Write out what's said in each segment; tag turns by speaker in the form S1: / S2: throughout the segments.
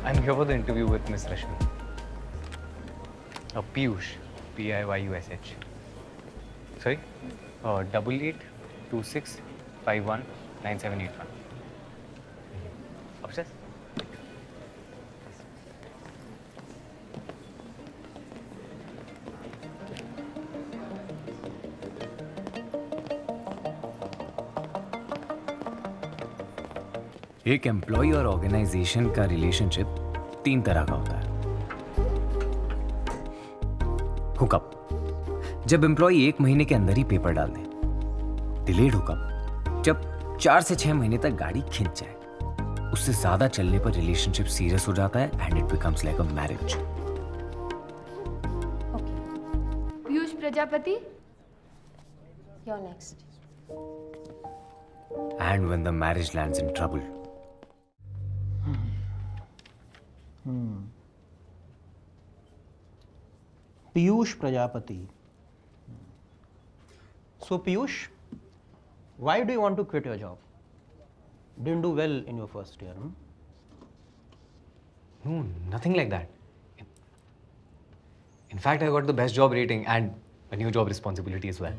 S1: I'm here for the interview with Miss Rashmi. Piyush, Piyush. Sorry? 8826519781. Upstairs?
S2: एक employ और organisation का relationship 3 तरह का होता है। हुकअप, जब एम्प्लॉय 1 महीने के अंदर ही पेपर डाल दे। डिलेड हुकअप, जब 4 से 6 महीने तक गाड़ी खिंच जाए। उससे ज्यादा चलने पर रिलेशनशिप सीरियस हो जाता है and it becomes like a marriage.
S3: Piyush Prajapati,
S4: You're next.
S2: And when the marriage lands in trouble,
S5: Piyush Prajapati. So Piyush, why do you want to quit your job? Didn't do well in your first year.
S1: No, nothing like that. In fact, I got the best job rating and a new job responsibility as well.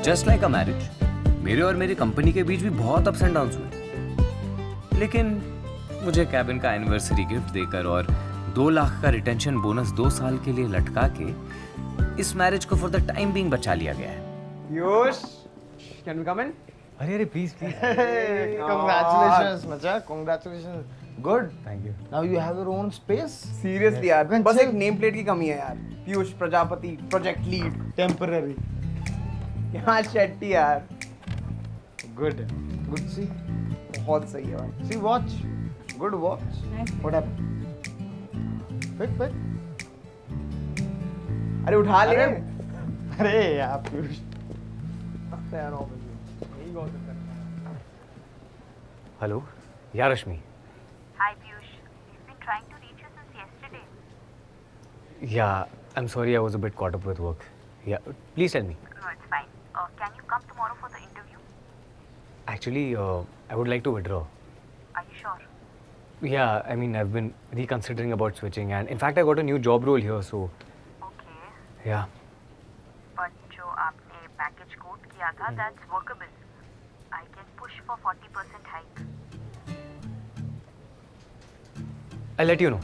S2: Just like a marriage, मेरे और मेरी company के बीच भी बहुत ups and downs हुए। लेकिन मुझे cabin का एनिवर्सरी गिफ्ट देकर और 2 लाख का रिटेंशन बोनस 2 साल के लिए लटका के इस मैरिज को फॉर द टाइम बीइंग बचा लिया गया है।
S6: Piyush, can we come in?
S1: अरे please please.
S6: Hey, congratulations, Macha. Congratulations. Good.
S1: Thank you.
S6: Now you have your own space. Seriously यार, बस एक नेम प्लेट की कमी है यार। Piyush Prajapati, project lead.
S5: Temporary.
S6: यहाँ शेट्टी यार।
S5: Good.
S6: Good see. बहुत सही है भाई। See watch. Good watch. What happened? Fit. अरे उठा ले।
S5: अरे यार Piyush.
S1: Hello? Yeah, Rashmi.
S7: Hi Piyush, we've been trying to reach you since yesterday.
S1: Yeah, I'm sorry I was a bit caught up with work. Yeah, please tell me.
S7: No, it's fine. Can you come tomorrow for the interview?
S1: Actually, I would like to withdraw.
S7: Are you sure?
S1: Yeah, I mean, I've been reconsidering about switching, and in fact, I got a new job role here, so
S7: Okay.
S1: yeah.
S7: But जो आपने package quote किया था, that's workable. I can push for 40% hike.
S1: I'll let you know.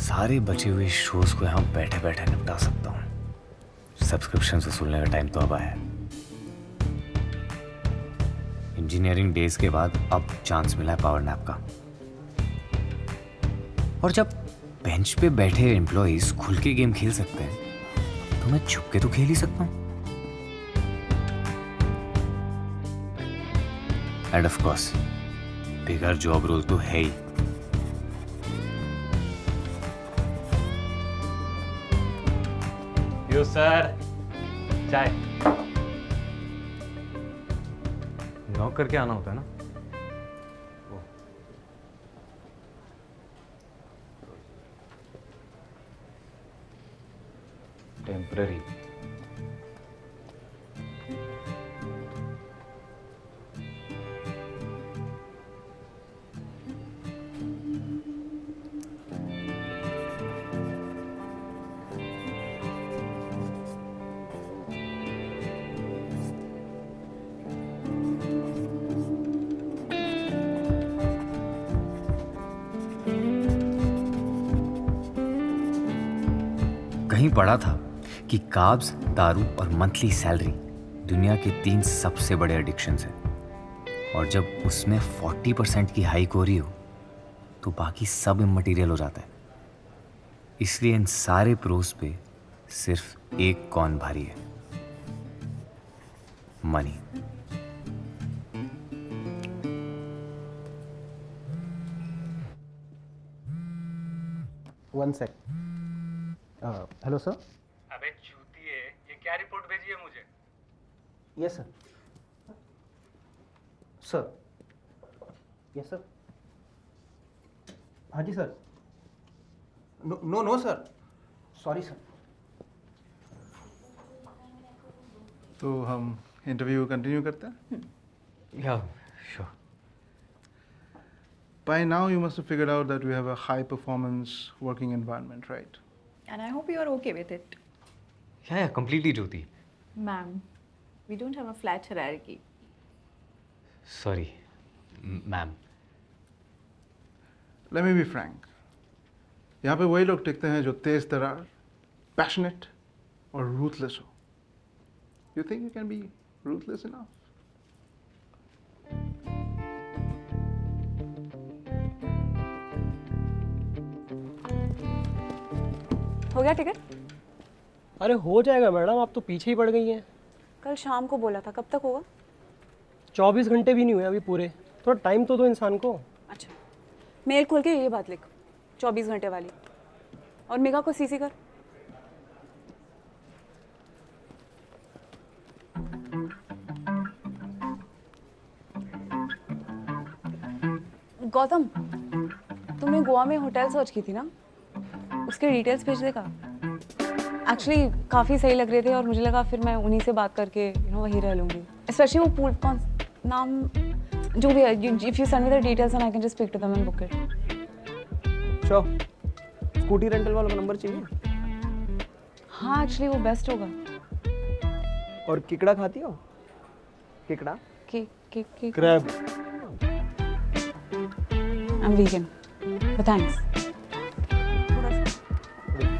S2: सारे बचे हुए shows को यहाँ बैठे बैठे निपटा सकता हूँ। सब्सक्रिप्शन वसूलने का टाइम तो अब आया है। इंजीनियरिंग डेज के बाद अब चांस मिला है पावर नैप का। और जब बेंच पे बैठे एम्प्लॉइज खुल के गेम खेल सकते हैं तो मैं छुप के तो खेल ही सकता हूँ। And of course bigger job role तो है ही।
S1: यो सर, चाय। नॉक करके आना होता है ना? टेम्पररी।
S2: पढ़ा था कि कार्ब्स, दारू और मंथली सैलरी दुनिया के 3 सबसे बड़े एडिक्शंस हैं, और जब उसमें 40% की हाइक हो रही हो तो बाकी सब इमटेरियल हो जाता है। इसलिए इन सारे प्रोस पे सिर्फ एक कौन भारी है, money.
S5: One sec. Hello sir.
S1: अबे चूती है, ये क्या रिपोर्ट भेजी है मुझे?
S5: Yes sir. Sir. Yes sir. हाँ जी sir. No sir. Sorry sir.
S6: तो हम इंटरव्यू कंटिन्यू करते हैं?
S1: Yeah, sure.
S6: By now you must have figured out that we have a high performance working environment, right?
S8: And I hope you are okay with it.
S1: Yeah, completely Jyoti.
S8: Ma'am, we don't have a flat hierarchy.
S1: Sorry, ma'am.
S6: Let me be frank. यहाँ पे वही लोग टिकते हैं जो तेज तरार, passionate और ruthless हो. You think you can be ruthless enough?
S9: हो गया टिकट?
S10: अरे हो जाएगा मैडम, आप तो पीछे ही पड़ गई हैं।
S9: कल शाम को बोला था, कब तक होगा?
S10: 24 घंटे भी नहीं हुए अभी पूरे, थोड़ा टाइम तो दो इंसान को।
S9: अच्छा, मेल खोल के ये बात लिख, 24 घंटे वाली, और मेगा को सीसी कर। गौतम, तुमने गोवा में होटल सर्च की थी ना, उसके डिटेल्स भेज देगा। एक्चुअली काफ़ी सही लग रहे थे और मुझे लगा फिर मैं उन्हीं से बात करके वहीं रह लूँगी। स्पेशली वो पूल कौन नाम जो भी है, if you send me the details and I can just pick two them and book it.
S10: Sure. Scooty rental वाला नंबर चाहिए?
S9: हाँ, एक्चुअली वो बेस्ट होगा।
S10: और किकड़ा खाती हो? किकड़ा?
S9: के
S10: crab.
S9: I am vegan, but thanks.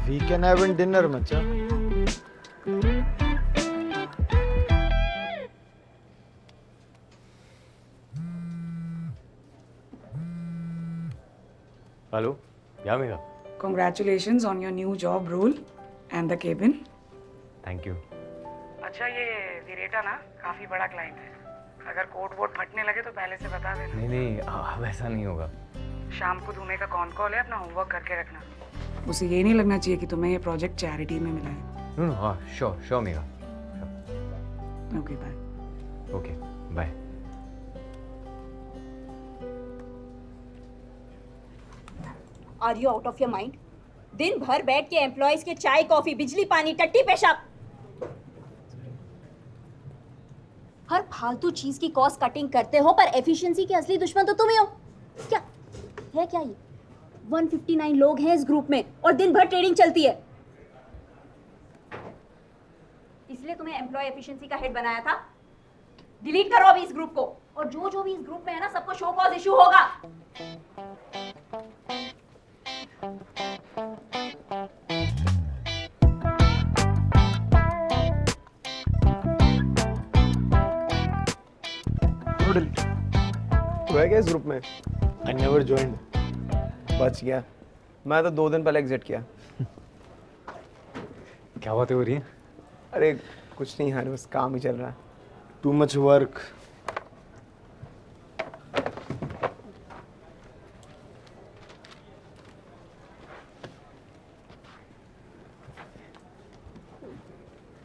S6: We can have dinner, macha.
S1: Hello? Yeah, Megha.
S8: Congratulations on your new job role and the cabin.
S1: Thank you.
S8: अच्छा, ये विरेटा ना काफी बड़ा क्लाइंट है। अगर कोट वोट फटने लगे तो पहले से बता देना।
S1: नहीं, वैसा नहीं होगा।
S8: शाम को धूमे का कॉन कॉल है, अपना होमवर्क करके रखना। उसे ये नहीं लगना चाहिए कि तुम्हें ये प्रोजेक्ट चैरिटी में मिला है।
S1: No, हाँ, sure, Megha.
S8: Okay, bye.
S1: Okay, bye.
S4: Are you out of your mind? दिन भर बैठ के एम्प्लॉयज के चाय कॉफी बिजली पानी टट्टी पेशाब, हर फालतू चीज की कॉस्ट कटिंग करते हो, पर एफिशिएंसी के असली दुश्मन तो तुम ही हो। क्या है क्या ये? 159 लोग हैं इस ग्रुप में और दिन भर ट्रेडिंग चलती है, इसलिए तुम्हें एम्प्लॉय एफिशिएंसी का हेड बनाया था। डिलीट करो अभी इस ग्रुप को, और जो भी इस ग्रुप में है ना, सबको शो कॉज इशू होगा।
S10: तू है क्या इस ग्रुप में? I never joined. बच गया, मैं तो 2 दिन पहले एग्जिट किया।
S1: क्या बातें हो रही हैं?
S10: अरे कुछ नहीं यार, बस काम ही चल रहा है। Too much work.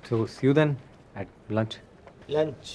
S1: So, see you then at lunch.
S10: Lunch.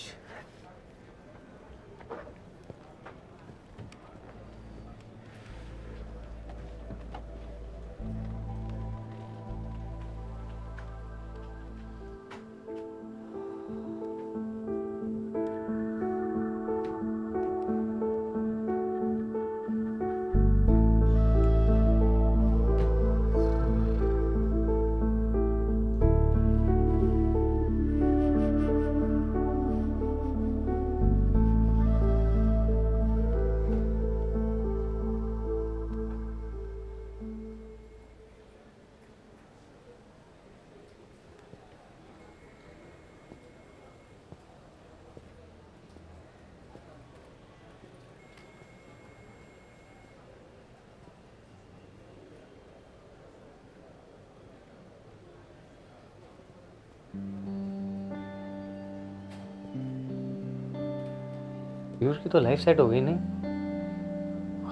S1: Piyush की तो लाइफ सेट हो गई नहीं?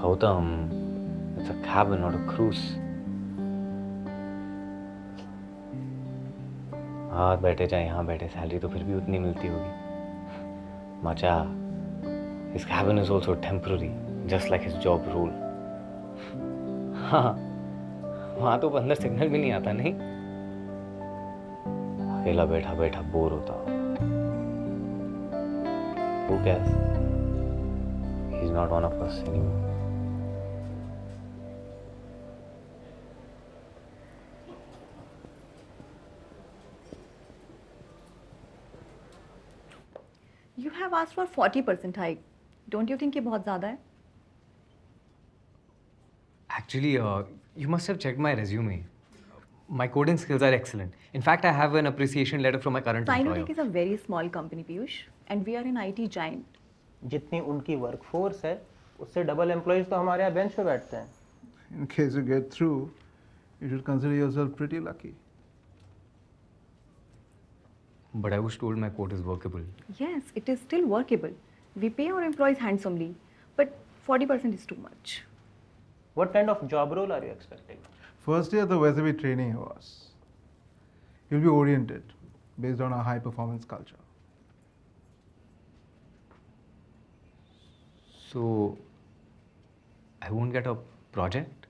S1: Gautam, it's a cabin not a cruise. हाँ बैठे चाहे यहाँ बैठे, सैलरी तो फिर भी उतनी मिलती होगी। मचा, his cabin is also temporary, just like his job role. हाँ, वहाँ तो अंदर सिग्नल भी नहीं आता नहीं? अकेला बैठा बैठा बोर होता होगा। Who cares? He's not one of us anymore.
S11: You have asked for 40% hike. Don't you think ये बहुत ज़्यादा है?
S1: Actually, you must have checked my resume. My coding skills are excellent. In fact, I have an appreciation letter from my current employer.
S11: Sinotech is a very small company, Piyush, and we are an IT giant.
S5: जितनी उनकी workforce है उससे double employees तो हमारे यहाँ bench पे बैठते हैं.
S6: In case you get through, you should consider yourself pretty lucky.
S1: But I was told my code is workable.
S11: Yes, it is still workable. We pay our employees handsomely, but 40% is too much.
S5: What kind of job role are you expecting?
S6: First year तो वैसे भी training है बस. You'll be oriented based on our high performance culture.
S1: So, I won't get a project?